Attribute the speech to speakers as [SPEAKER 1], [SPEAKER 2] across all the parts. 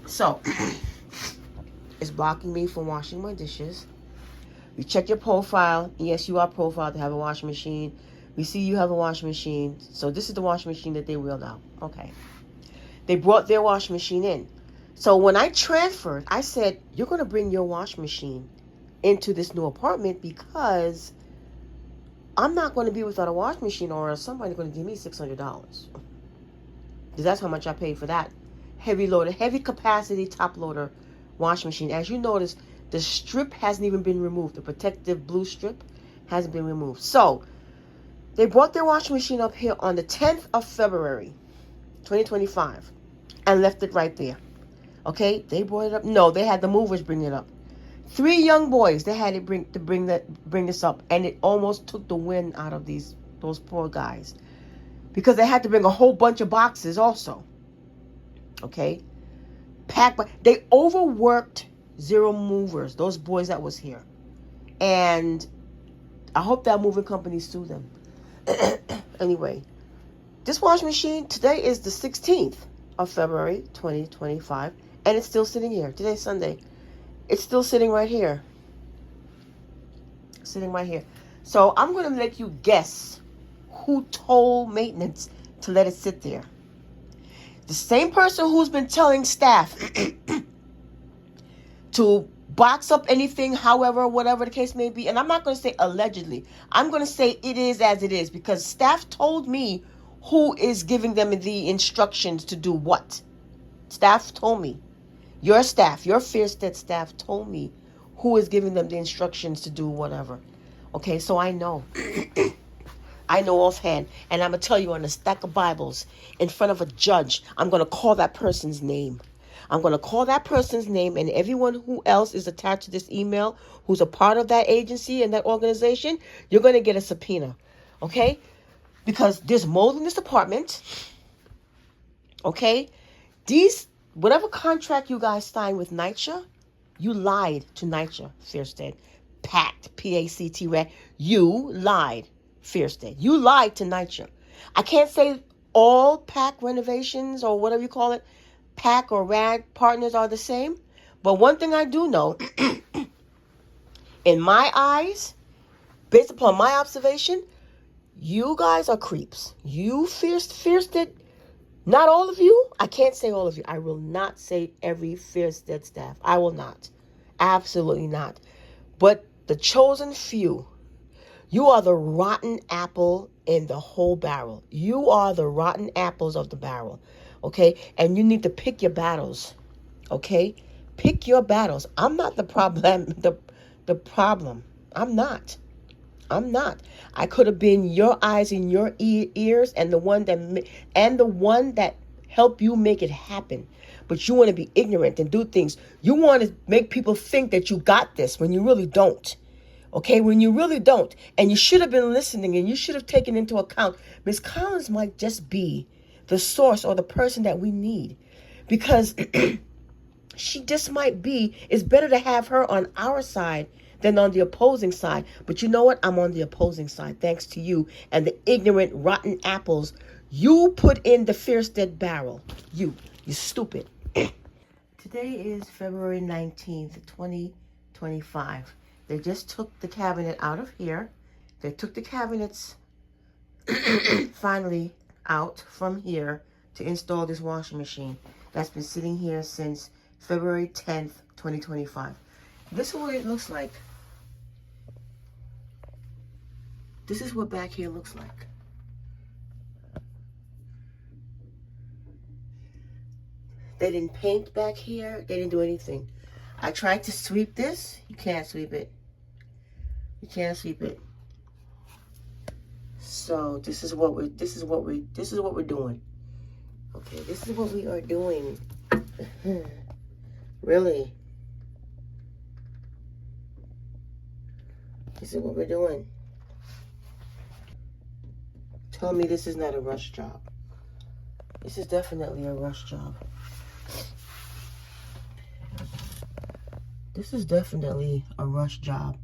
[SPEAKER 1] So, it's blocking me from washing my dishes. You check your profile. Yes, you are profiled to have a washing machine. We see you have a washing machine. So this is the washing machine that they wheeled out. Okay. They brought their washing machine in. So when I transferred, I said, you're going to bring your washing machine into this new apartment because I'm not going to be without a washing machine, or somebody's going to give me $600. Because that's how much I paid for that heavy loader, heavy capacity top loader washing machine. As you notice, the strip hasn't even been removed. The protective blue strip hasn't been removed. So they brought their washing machine up here on the 10th of February, 2025, and left it right there. Okay, they brought it up. No, they had the movers bring it up. 3 young boys, they had it bring this up, and it almost took the wind out of those poor guys, because they had to bring a whole bunch of boxes also. Okay, packed, but they overworked Zero Movers, those boys that was here, and I hope that moving company sue them. Anyway, this washing machine, today is the 16th of February, 2025, and it's still sitting here. Today's Sunday. It's still sitting right here. Sitting right here. So I'm going to make you guess who told maintenance to let it sit there. The same person who's been telling staff to box up anything, however, whatever the case may be. And I'm not going to say allegedly. I'm going to say it is as it is, because staff told me who is giving them the instructions to do what. Staff told me. Your staff, your FAIRSTEAD staff told me who is giving them the instructions to do whatever. Okay, so I know. I know offhand. And I'm going to tell you, on a stack of Bibles in front of a judge, I'm going to call that person's name. I'm going to call that person's name, and everyone who else is attached to this email who's a part of that agency and that organization, you're going to get a subpoena. Okay? Because there's mold in this apartment. Okay? Whatever contract you guys signed with NYCHA, you lied to NYCHA, FAIRSTEAD. PACT, P-A-C-T, you lied, FAIRSTEAD. You lied to NYCHA. I can't say all PACT renovations, or whatever you call it, PACT or RAD partners are the same. But one thing I do know, in my eyes, based upon my observation, you guys are creeps. You FAIRSTEAD. Not all of you. I can't say all of you. I will not say every FAIRSTEAD staff. I will not. Absolutely not. But the chosen few, you are the rotten apple in the whole barrel. You are the rotten apples of the barrel. Okay? And you need to pick your battles. Okay? Pick your battles. I'm not the problem. The problem. I'm not. I could have been your eyes and your ears, and the one that helped you make it happen. But you want to be ignorant and do things. You want to make people think that you got this when you really don't. Okay, when you really don't. And you should have been listening, and you should have taken into account Ms. Collins might just be the source or the person that we need, because she just might be. It's better to have her on our side than on the opposing side. But you know what? I'm on the opposing side, thanks to you and the ignorant, rotten apples you put in the FAIRSTEAD barrel. You stupid. Today is February 19th, 2025. They just took the cabinet out of here. They took the cabinets finally out from here to install this washing machine that's been sitting here since February 10th, 2025. This is what it looks like. This is what back here looks like. They didn't paint back here. They didn't do anything. I tried to sweep this. You can't sweep it. You can't sweep it. So this is what we're doing. Okay, this is what we are doing. Really. This is what we're doing. Tell me this is not a rush job. This is definitely a rush job. This is definitely a rush job.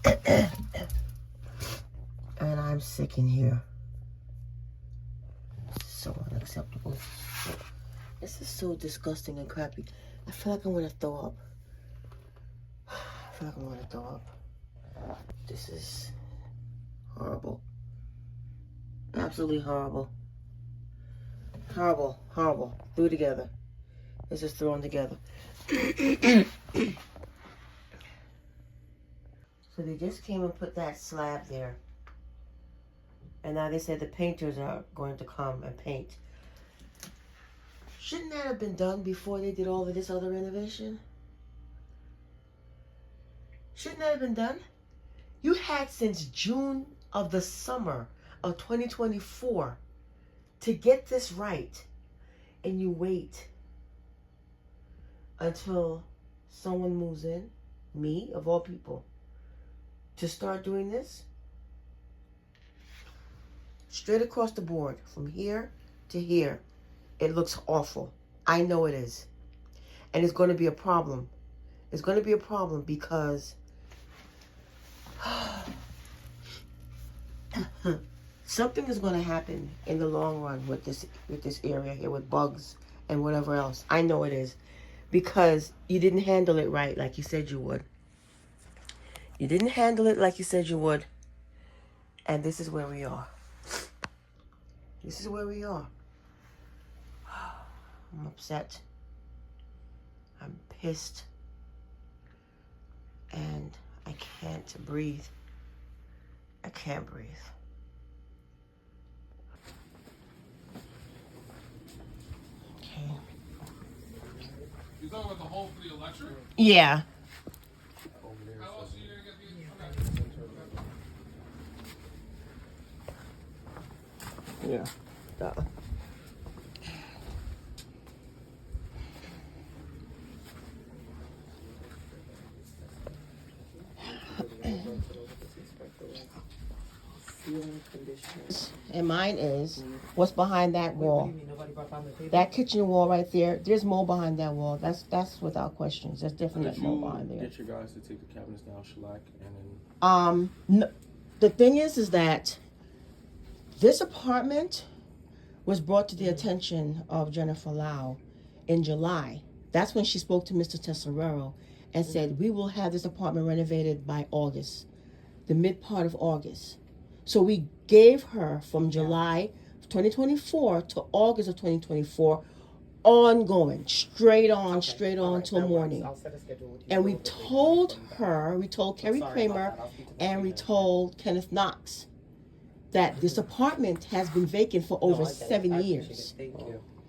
[SPEAKER 1] And I'm sick in here. So unacceptable. This is so disgusting and crappy. I feel like I want to throw up. I feel like I want to throw up. This is horrible. Absolutely horrible. Horrible, horrible. Threw together. This is thrown together. So they just came and put that slab there. And now they said the painters are going to come and paint. Shouldn't that have been done before they did all of this other renovation? Shouldn't that have been done? You had since June of the summer of 2024 to get this right. And you wait until someone moves in, me of all people, to start doing this. Straight across the board, from here to here, it looks awful. I know it is. And it's going to be a problem. It's going to be a problem because something is going to happen in the long run with this area here, with bugs and whatever else. I know it is. Because you didn't handle it right like you said you would. You didn't handle it like you said you would. And this is where we are. This is where we are. I'm upset. I'm pissed. And I can't breathe. I can't breathe. Okay.
[SPEAKER 2] You talking about the hole for the electric?
[SPEAKER 1] Yeah.
[SPEAKER 2] How else are you gonna get the?
[SPEAKER 1] Yeah. And mine is what's behind that wall. That kitchen wall right there. There's mold behind that wall. That's without questions. There's definitely mold behind there.
[SPEAKER 3] Get your guys to take the cabinets down, shellac, and then.
[SPEAKER 1] No, the thing is that this apartment was brought to the attention of Jennifer Lau in July. That's when she spoke to Mr. Tesserero and said, we will have this apartment renovated by August, the mid part of August. So we gave her from July 2024 to August of 2024, ongoing, straight on till morning. And we told her, we told Kerry Kramer, and we told Kenneth Knox that this apartment has been vacant for over 7 years.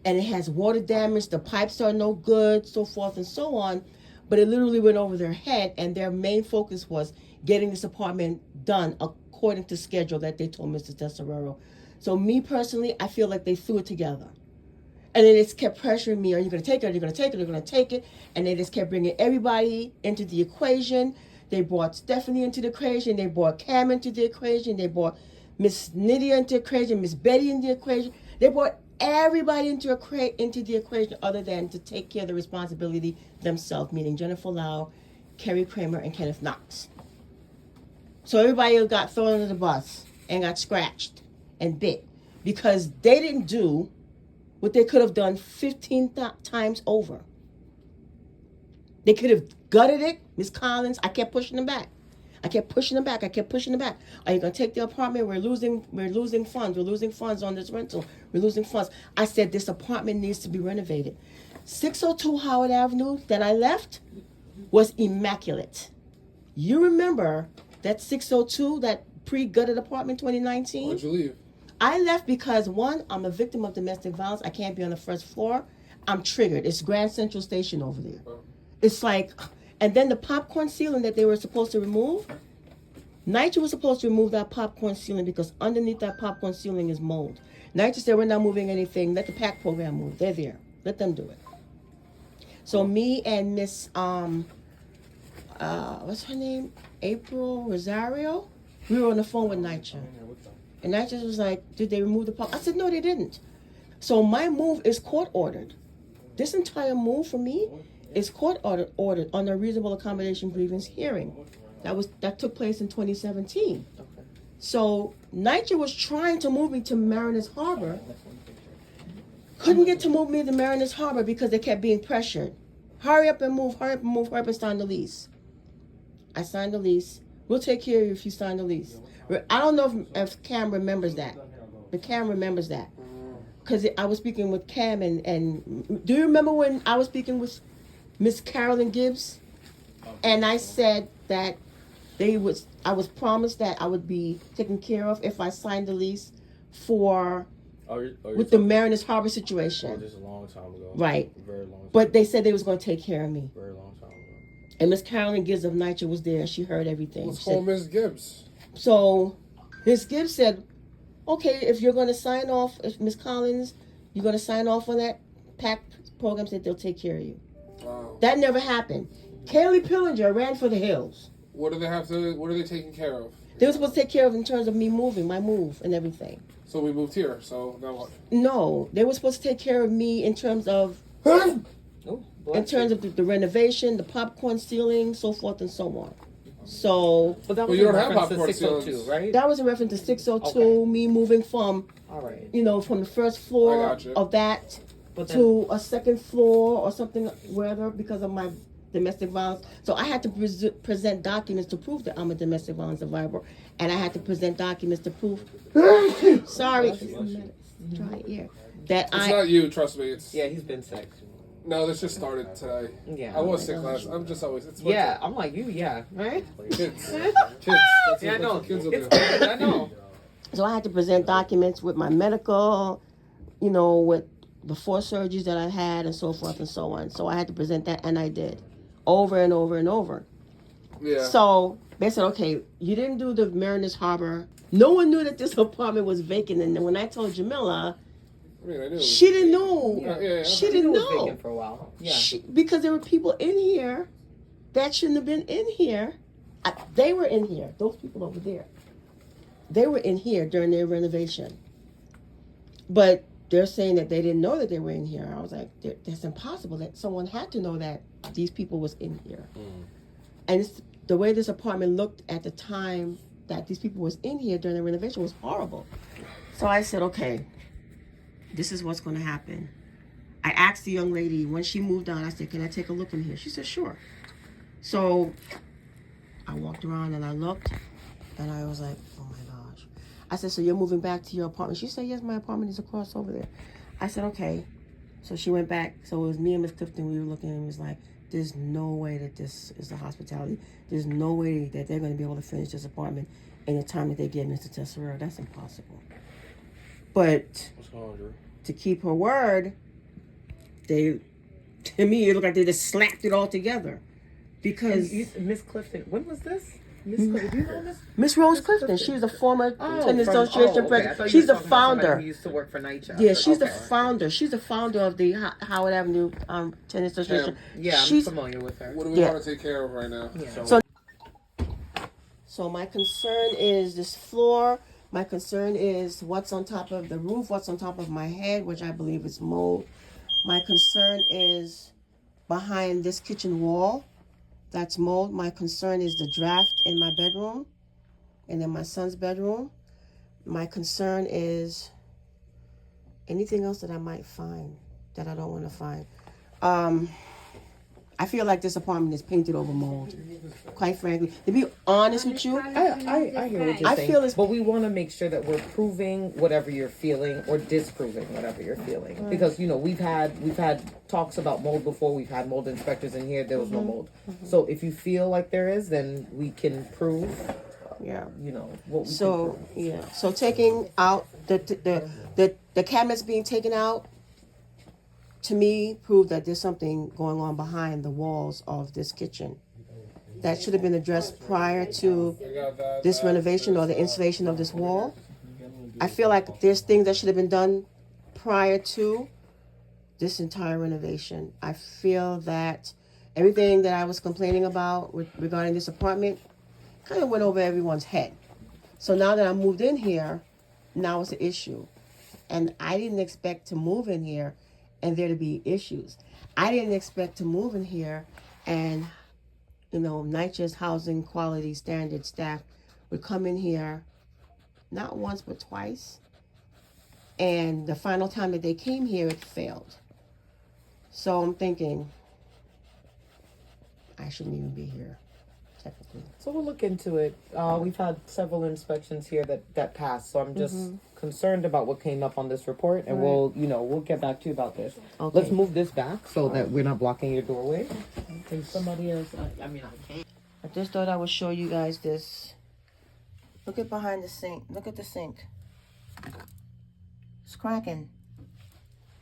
[SPEAKER 1] And it has water damage, the pipes are no good, so forth and so on. But it literally went over their head, and their main focus was getting this apartment done according to schedule that they told Mr. Tesserero. So me personally, I feel like they threw it together. And then it kept pressuring me, are you going to take it, are you going to take it, are you going to take it? And they just kept bringing everybody into the equation. They brought Stephanie into the equation, they brought Cam into the equation, they brought Miss Nydia into the equation, Miss Betty into the equation. They brought everybody into the equation other than to take care of the responsibility themselves, meaning Jennifer Lau, Kerry Kramer, and Kenneth Knox. So everybody got thrown under the bus and got scratched and bit because they didn't do what they could have done 15 times over. They could have gutted it. Miss Collins, I kept pushing them back. I kept pushing them back. Are you going to take the apartment? We're losing funds. We're losing funds on this rental. We're losing funds. I said this apartment needs to be renovated. 602 Howard Avenue that I left was immaculate. You remember that 602, that pre-gutted apartment 2019?
[SPEAKER 2] Why'd you leave?
[SPEAKER 1] I left because, one, I'm a victim of domestic violence. I can't be on the first floor. I'm triggered. It's Grand Central Station over there.
[SPEAKER 2] Oh.
[SPEAKER 1] It's like... And then the popcorn ceiling that they were supposed to remove, NYCHA was supposed to remove that popcorn ceiling because underneath that popcorn ceiling is mold. NYCHA said, we're not moving anything. Let the PACT program move. They're there. Let them do it. So me and Miss, what's her name? April Rosario? We were on the phone with NYCHA. And NYCHA was like, did they remove the popcorn? I said, no, they didn't. So my move is court ordered. This entire move for me is court ordered on a reasonable accommodation grievance hearing. That took place in 2017. Okay. So NYCHA was trying to move me to Mariners Harbor Couldn't get to move me to Mariners Harbor because they kept being pressured. Hurry up and move, hurry up and move, hurry up and sign the lease. I signed the lease. We'll take care of you if you sign the lease. I don't know if Cam remembers that. But Cam remembers that. Because I was speaking with Cam and do you remember when I was speaking with Miss Carolyn Gibbs? And I said that I was promised that I would be taken care of if I signed the lease with the Mariners Harbor situation.
[SPEAKER 3] Oh, just a long time ago.
[SPEAKER 1] Right.
[SPEAKER 3] Very long time.
[SPEAKER 1] But they said they was going to take care of me.
[SPEAKER 3] Very long time ago.
[SPEAKER 1] And Miss Carolyn Gibbs of NYCHA was there. She heard everything.
[SPEAKER 2] Let's call Miss Gibbs.
[SPEAKER 1] So Miss Gibbs said, okay, if you're going to sign off, if Miss Collins, you're going to sign off on that PACT program, said they'll take care of you.
[SPEAKER 2] Wow.
[SPEAKER 1] That never happened. Kaylee Pillinger ran for the hills.
[SPEAKER 2] What are they taking care of?
[SPEAKER 1] They were supposed to take care of in terms of me moving, my move and everything.
[SPEAKER 2] So we moved here, so now what?
[SPEAKER 1] No, they were supposed to take care of me in terms of the renovation, the popcorn ceiling, so forth and so on. So,
[SPEAKER 4] but that
[SPEAKER 2] Well,
[SPEAKER 4] was
[SPEAKER 2] you
[SPEAKER 4] in
[SPEAKER 2] don't have
[SPEAKER 4] reference to
[SPEAKER 2] popcorn
[SPEAKER 4] 602,
[SPEAKER 2] ceilings.
[SPEAKER 4] right?
[SPEAKER 1] that was in reference to 602,
[SPEAKER 4] Okay.
[SPEAKER 1] me moving from,
[SPEAKER 4] All right.
[SPEAKER 1] from the first
[SPEAKER 2] I
[SPEAKER 1] floor
[SPEAKER 2] got you.
[SPEAKER 1] of that
[SPEAKER 4] But then,
[SPEAKER 1] to a second floor or something, wherever, because of my domestic violence. So I had to present documents to prove that I'm a domestic violence survivor, and I had to present documents to prove. Sorry, dry ear. That
[SPEAKER 2] It's not you, trust me. It's
[SPEAKER 4] yeah, he's been sick.
[SPEAKER 2] no. This just started today.
[SPEAKER 4] Yeah.
[SPEAKER 2] I was sick last. I'm just always. It's
[SPEAKER 4] Yeah, I'm like you. Yeah, right.
[SPEAKER 2] Kids. That's
[SPEAKER 4] Yeah, I know.
[SPEAKER 2] what kids will
[SPEAKER 4] It's
[SPEAKER 2] do.
[SPEAKER 4] good. I know.
[SPEAKER 1] So I had to present documents with my medical, with the 4 surgeries that I had and so forth and so on. So I had to present that, and I did, over and over and over.
[SPEAKER 2] Yeah.
[SPEAKER 1] So they said, okay, you didn't do the Mariners Harbor. No one knew that this apartment was vacant. And then when I told Jamila,
[SPEAKER 2] I mean, I knew.
[SPEAKER 1] she didn't know.
[SPEAKER 2] Yeah.
[SPEAKER 1] She
[SPEAKER 4] It
[SPEAKER 1] didn't
[SPEAKER 4] was
[SPEAKER 1] know.
[SPEAKER 4] vacant for a while. Yeah.
[SPEAKER 1] Because there were people in here that shouldn't have been in here. They were in here. Those people over there. They were in here during their renovation. But they're saying that they didn't know that they were in here. I was like, that's impossible. That someone had to know that these people was in here. And the way this apartment looked at the time that these people was in here during the renovation was horrible. So I said, okay, this is what's going to happen. I asked the young lady when she moved on, I said, can I take a look in here? She said, sure. So I walked around and I looked and I was like, oh my gosh. I said, so you're moving back to your apartment? She said, yes, my apartment is across over there. I said, okay. So she went back. So it was me and Miss Clifton. We were looking and it was like, there's no way that this is the hospitality. There's no way that they're going to be able to finish this apartment in the time that they give Mr. Tessera. That's impossible. But
[SPEAKER 3] What's going on, Drew?
[SPEAKER 1] to keep her word, to me, it looked like they just slapped it all together. Because
[SPEAKER 4] Miss Clifton, when was this? Miss Clifton, do you know Miss?
[SPEAKER 1] Miss Rose Clifton, she was a former tennis association
[SPEAKER 4] okay. I
[SPEAKER 1] president.
[SPEAKER 4] thought you
[SPEAKER 1] She's
[SPEAKER 4] were
[SPEAKER 1] the
[SPEAKER 4] talking about somebody
[SPEAKER 1] founder.
[SPEAKER 4] who used to work for NYCHA.
[SPEAKER 1] Yeah, she's the
[SPEAKER 4] Okay.
[SPEAKER 1] founder. She's the founder of the Howard Avenue Tennis Association.
[SPEAKER 4] Yeah, I'm
[SPEAKER 1] She's,
[SPEAKER 4] familiar with her.
[SPEAKER 2] What do we
[SPEAKER 1] Yeah.
[SPEAKER 2] want to take care of right now?
[SPEAKER 4] Yeah.
[SPEAKER 1] So my concern is this floor. My concern is what's on top of the roof, what's on top of my head, which I believe is mold. My concern is behind this kitchen wall. That's mold. My concern is the draft in my bedroom and in my son's bedroom. My concern is anything else that I might find that I don't want to find. I feel like this apartment is painted over mold. Quite frankly, to be honest with you,
[SPEAKER 4] I hear what you're
[SPEAKER 1] I
[SPEAKER 4] saying.
[SPEAKER 1] feel it's-
[SPEAKER 4] but we want to make sure that we're proving whatever you're feeling or disproving whatever you're feeling. Because we've had talks about mold before. We've had mold inspectors in here. There was no mold. So if you feel like there is, then we can prove.
[SPEAKER 1] yeah.
[SPEAKER 4] What we
[SPEAKER 1] So
[SPEAKER 4] can prove.
[SPEAKER 1] yeah. So taking out the cabinets being taken out, to me, proved that there's something going on behind the walls of this kitchen that should have been addressed prior to this renovation or the installation of this wall. I feel like there's things that should have been done prior to this entire renovation. I feel that everything that I was complaining about regarding this apartment kind of went over everyone's head. So now that I moved in here, now it's an issue. And I didn't expect to move in here and there to be issues. I didn't expect to move in here and, NYCHA's housing quality standard staff would come in here not once but twice And the final time that they came here, it failed. So I'm thinking, I shouldn't even be here, technically.
[SPEAKER 4] So we'll look into it. We've had several inspections here that passed, so I'm just concerned about what came up on this report, and we'll get back to you about this.
[SPEAKER 1] Okay.
[SPEAKER 4] Let's move this back so that we're not blocking your doorway. Okay, somebody else. I can't.
[SPEAKER 1] I just thought I would show you guys this. Look at behind the sink. Look at the sink. It's cracking.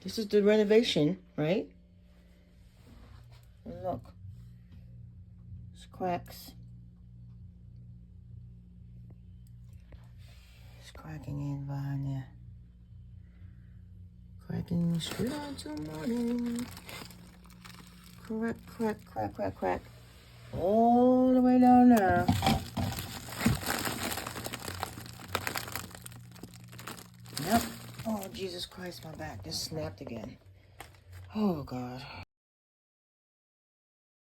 [SPEAKER 1] This is the renovation, right? And look. It's cracks. It's cracking in behind there. Cracking straight on till morning. Crack, crack, crack, crack, crack. All the way down there. Yep. Oh, Jesus Christ, my back just snapped again. Oh, God.